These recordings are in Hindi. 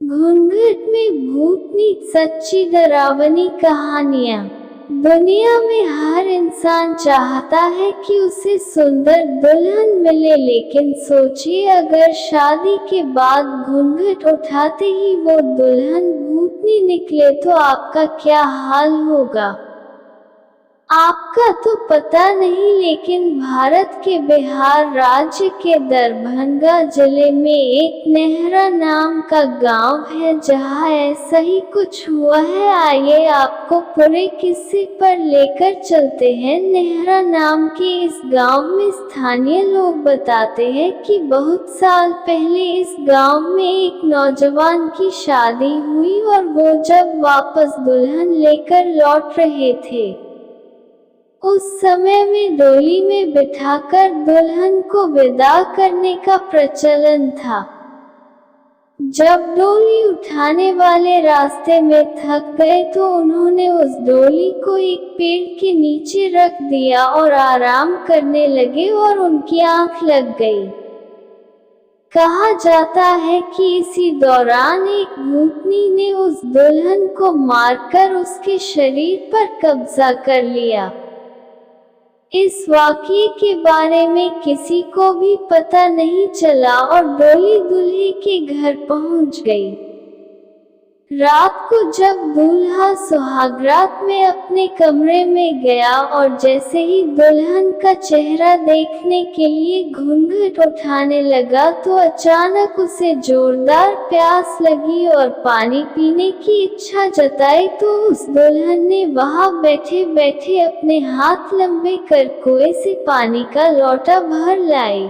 घूंघट में भूतनी सच्ची डरावनी कहानियाँ। दुनिया में हर इंसान चाहता है कि उसे सुंदर दुल्हन मिले, लेकिन सोचिए अगर शादी के बाद घूंघट उठाते ही वो दुल्हन भूतनी निकले तो आपका क्या हाल होगा। आपका तो पता नहीं, लेकिन भारत के बिहार राज्य के दरभंगा जिले में एक नेहरा नाम का गांव है जहां ऐसा ही कुछ हुआ है। आइए आपको पूरे किस्से पर लेकर चलते हैं। नेहरा नाम के इस गांव में स्थानीय लोग बताते हैं कि बहुत साल पहले इस गांव में एक नौजवान की शादी हुई और वो जब वापस दुल्हन लेकर लौट रहे थे, उस समय में डोली में बिठाकर दुल्हन को विदा करने का प्रचलन था। जब डोली उठाने वाले रास्ते में थक गए तो उन्होंने उस डोली को एक पेड़ के नीचे रख दिया और आराम करने लगे और उनकी आंख लग गई। कहा जाता है कि इसी दौरान एक भूतनी ने उस दुल्हन को मारकर उसके शरीर पर कब्जा कर लिया। इस वाक़ये के बारे में किसी को भी पता नहीं चला और डोली दूल्हे के घर पहुंच गई। रात को जब दूल्हा सुहागरात में अपने कमरे में गया और जैसे ही दुल्हन का चेहरा देखने के लिए घूंघट उठाने लगा तो अचानक उसे जोरदार प्यास लगी और पानी पीने की इच्छा जताई। तो उस दुल्हन ने वहां बैठे बैठे अपने हाथ लंबे कर कुएं से पानी का लोटा भर लाई।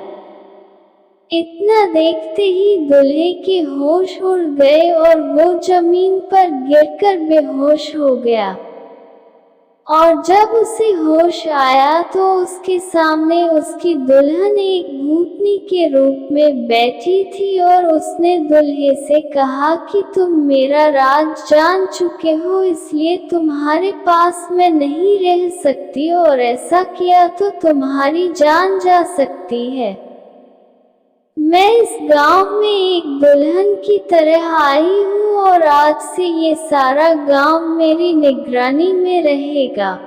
इतना देखते ही दूल्हे के होश उड़ गए और वो जमीन पर गिरकर बेहोश हो गया। और जब उसे होश आया तो उसके सामने उसकी दुल्हन एक भूतनी के रूप में बैठी थी और उसने दूल्हे से कहा कि तुम मेरा राज जान चुके हो, इसलिए तुम्हारे पास मैं नहीं रह सकती और ऐसा किया तो तुम्हारी जान जा सकती है। मैं इस गांव में एक दुल्हन की तरह आई हूँ और आज से ये सारा गांव मेरी निगरानी में रहेगा।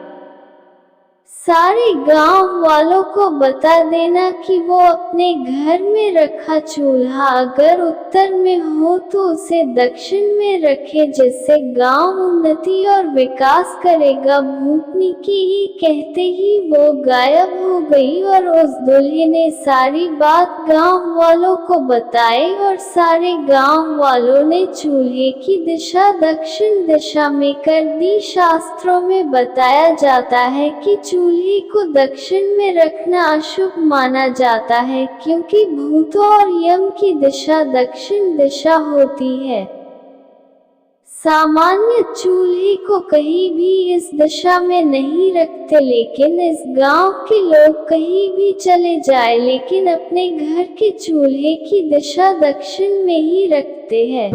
सारे गांव वालों को बता देना कि वो अपने घर में रखा चूल्हा अगर उत्तर में हो तो उसे दक्षिण में रखे, जिससे गांव उन्नति और विकास करेगा। भूतनी के ये कहते ही वो गायब हो गई और उस दूल्हे ने सारी बात गांव वालों को बताई और सारे गांव वालों ने चूल्हे की दिशा दक्षिण दिशा में कर दी। शास्त्रों में बताया जाता है कि चूल्हे को दक्षिण में रखना अशुभ माना जाता है, क्योंकि भूतों और यम की दिशा दक्षिण दिशा होती है। सामान्य चूल्हे को कहीं भी इस दिशा में नहीं रखते, लेकिन इस गांव के लोग कहीं भी चले जाए लेकिन अपने घर के चूल्हे की दिशा दक्षिण में ही रखते हैं।